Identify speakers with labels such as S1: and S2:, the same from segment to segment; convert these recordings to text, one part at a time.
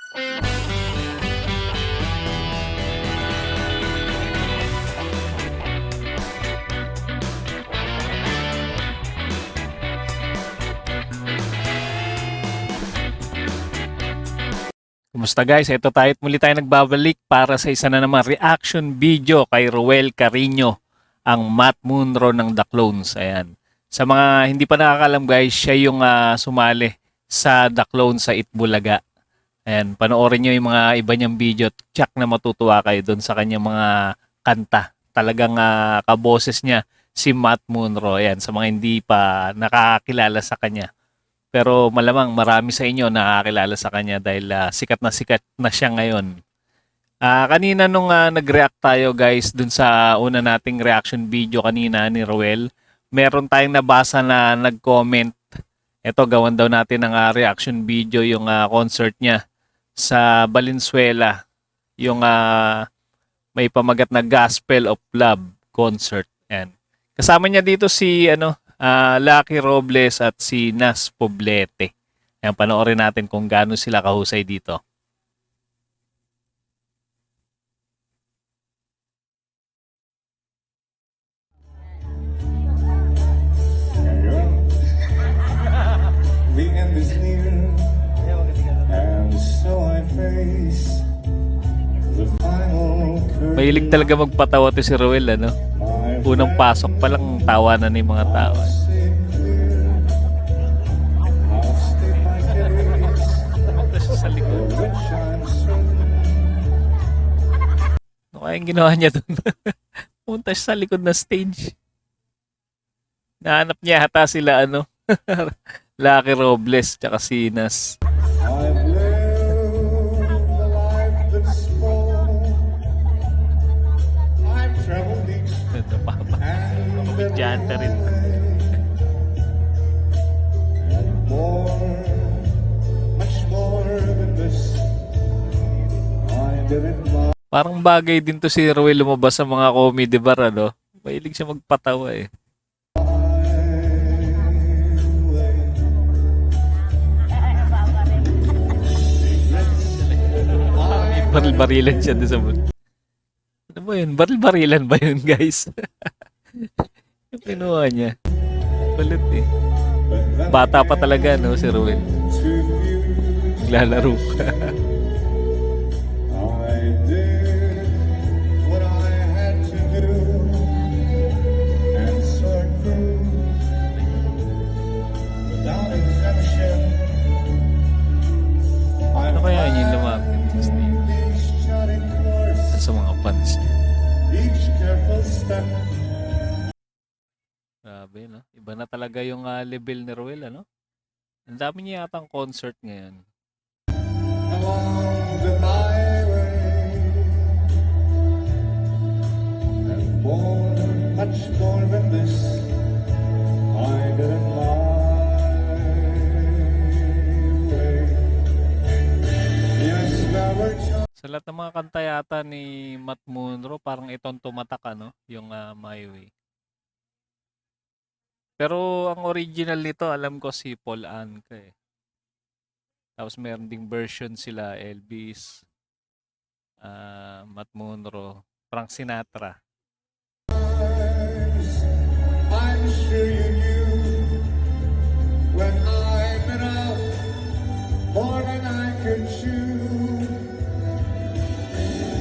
S1: Kumusta guys? Ito tayo't muli tayo nagbabalik para sa isa na naman reaction video kay Ruel Carino, ang Matt Munro ng The Clones. Ayan. Sa mga hindi pa nakakalam guys, siya yung sumali sa The Clones sa Itbulaga. Ayan, panoorin nyo yung mga iba niyang video. Tsak na matutuwa kayo doon sa kanyang mga kanta. Talagang kaboses niya si Matt Munro. Ayan, sa mga hindi pa nakakilala sa kanya. Pero malamang marami sa inyo nakakilala sa kanya dahil sikat na siya ngayon. Kanina nung nag-react tayo guys dun sa una nating reaction video kanina ni Ruel, meron tayong nabasa na nag-comment. Ito, gawan daw natin ng reaction video yung concert niya sa Valenzuela. Yung may pamagat na Gospel of Love concert. Yan. Kasama niya dito si Lucky Robles at si Nas Poblete. Ayan, panoorin natin kung gaano sila kahusay dito.
S2: Weekend is near, and so I face the final curtain.
S1: Mahilig talaga magpatawa to si Ruel, ano? Unang pasok pa lang tawa na ni mga tao. Sa likod. Ano kaya yung ginawa niya doon? Punta siya sa likod na stage. Nahanap niya hata sila Lucky Robles tsaka si Nas.
S2: I've lived a life that's full. I've traveled each
S1: Ito pa ba? Komedyante rin.
S2: and more, much more than this. I did it my
S1: Parang bagay din to si Ruel lumabas sa mga comedy bar, ano? Mahilig siya magpatawa eh. Baril-barilan siya doon sa mood. Ano ba yun? Baril-barilan ba yun, guys? Yung kinuha niya. Balut eh. Bata pa talaga, no, si Ruel. Naglalaro pa.
S2: I did what I had to do, and so I grew without exemption.
S1: Ano kaya yun yung lumapit sa stage?
S2: Each charted course,
S1: Sa mga fans niya.
S2: each careful step.
S1: Grabe, no? Iba na talaga yung level ni Ruel, ano? Ang dami niya yatang concert ngayon.
S2: Along the byway, and more, much more than this, I did it my way. Yes, there were times.
S1: Sa lahat ng mga kanta yata ni Matt Munro, parang itong tumatak, ano? Yung My Way. Pero ang original nito, alam ko si Paul Anka eh. Tapos meron ding version sila Elvis, Matt Munro, Frank Sinatra.
S2: I'm sure you knew when I bit off more than I could chew.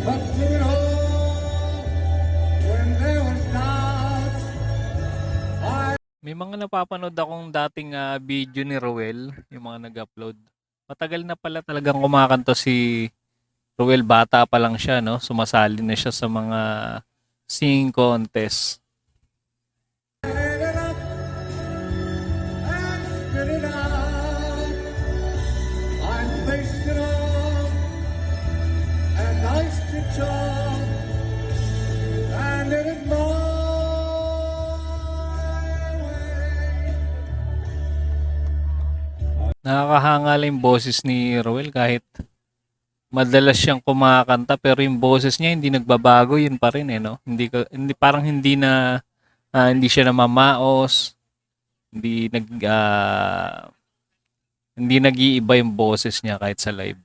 S2: But through it all, when there was doubt,
S1: May mga napapanood akong dating video ni Ruel, yung mga nag-upload. Matagal na pala talagang kumakanta si Ruel, bata pa lang siya, no? Sumasali na siya sa mga singing contest.
S2: ended up and spit it out. I faced it all, and I stood tall, and did it my way.
S1: Nakakahanga lang yung boses ni Ruel kahit madalas siyang kumakanta pero yung boses niya hindi nagbabago, yun pa rin eh, no? Parang hindi siya namamaos, hindi nag-iiba yung boses niya kahit sa live.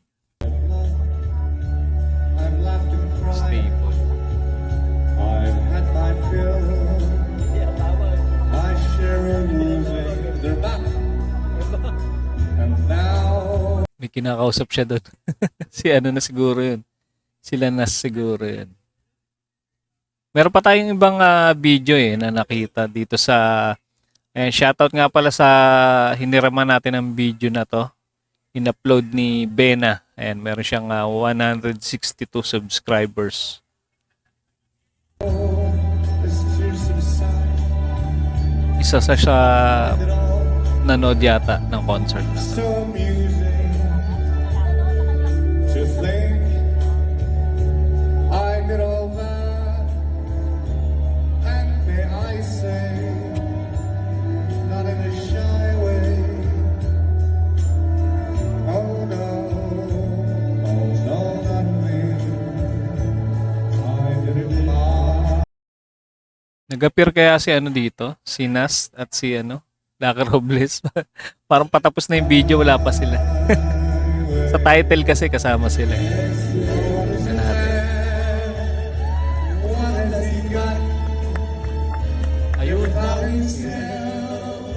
S2: Now
S1: May kinakausap siya doon. Si ano na siguro yun. Sila na siguro yun. Meron pa tayong ibang video na nakita dito sa... Ayan, shoutout nga pala sa hiniraman natin ang video na to. In-upload ni Bena. Ayan, meron siyang 162 subscribers.
S2: is to subside.
S1: Isa sa siya nanood yata ng concert na.
S2: So amusing to think I did all that, and may I say, not in a shy way. Oh no, not me. I didn't lie.
S1: Nag-appear kaya si ano dito? Si Nas at si ano? Lucky Robles. Parang patapos na yung video, wala pa sila. Sa title kasi kasama sila. Tingnan natin.
S2: What has he got?
S1: Ayun.
S2: About himself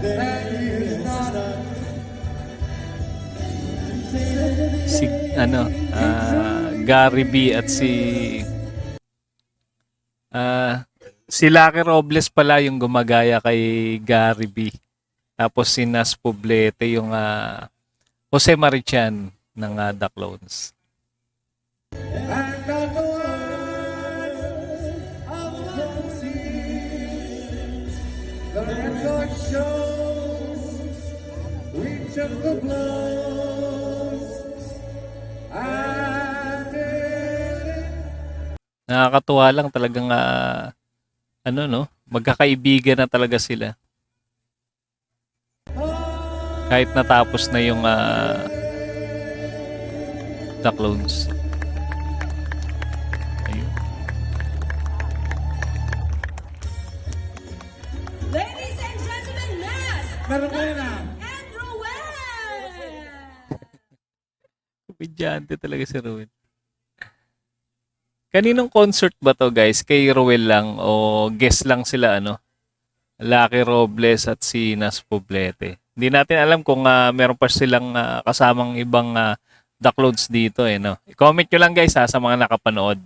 S2: that he is not a
S1: Si ano, Gary B at si Lucky Robles pala yung gumagaya kay Gary B. Tapos si Nas Poblete yung Jose Marichan ng The Clones.
S2: and not the words of love. The record shows we took the blows and did it.
S1: Nakakatuwa lang talagang ano no, magkakaibigan na talaga sila. Kahit natapos na yung The Clones. Ayun.
S3: Ladies and gentlemen, Nas
S2: Meron kayo na.
S3: and Ruel!
S1: Komedyante talaga si Ruel. Kaninong concert ba to guys? Kay Ruel lang o guest lang sila ano? Lucky Robles at si Nas Poblete. Hindi natin alam kung meron pa silang kasamang ibang The Clones dito no. I-comment nyo lang guys sa mga nakapanood.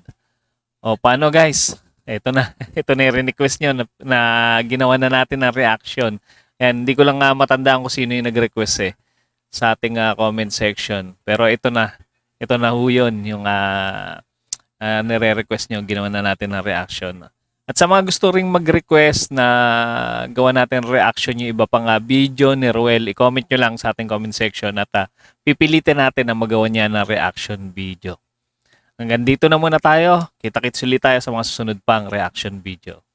S1: O paano guys? Ito na. Ito na yung request nyo na ginawa na natin ng reaction. And hindi ko lang matandaan kung sino yung nag-request sa ating comment section. Pero ito na. Ito na ho yun yung nire-request nyo, ginawa na natin ng reaction. At sa mga gusto ring mag-request na gawa natin reaction yung iba pang video ni Ruel, i-comment nyo lang sa ating comment section at pipilitin natin na magawa niya ng reaction video. Hanggang dito na muna tayo. Kita-kits ulit tayo sa mga susunod pang reaction video.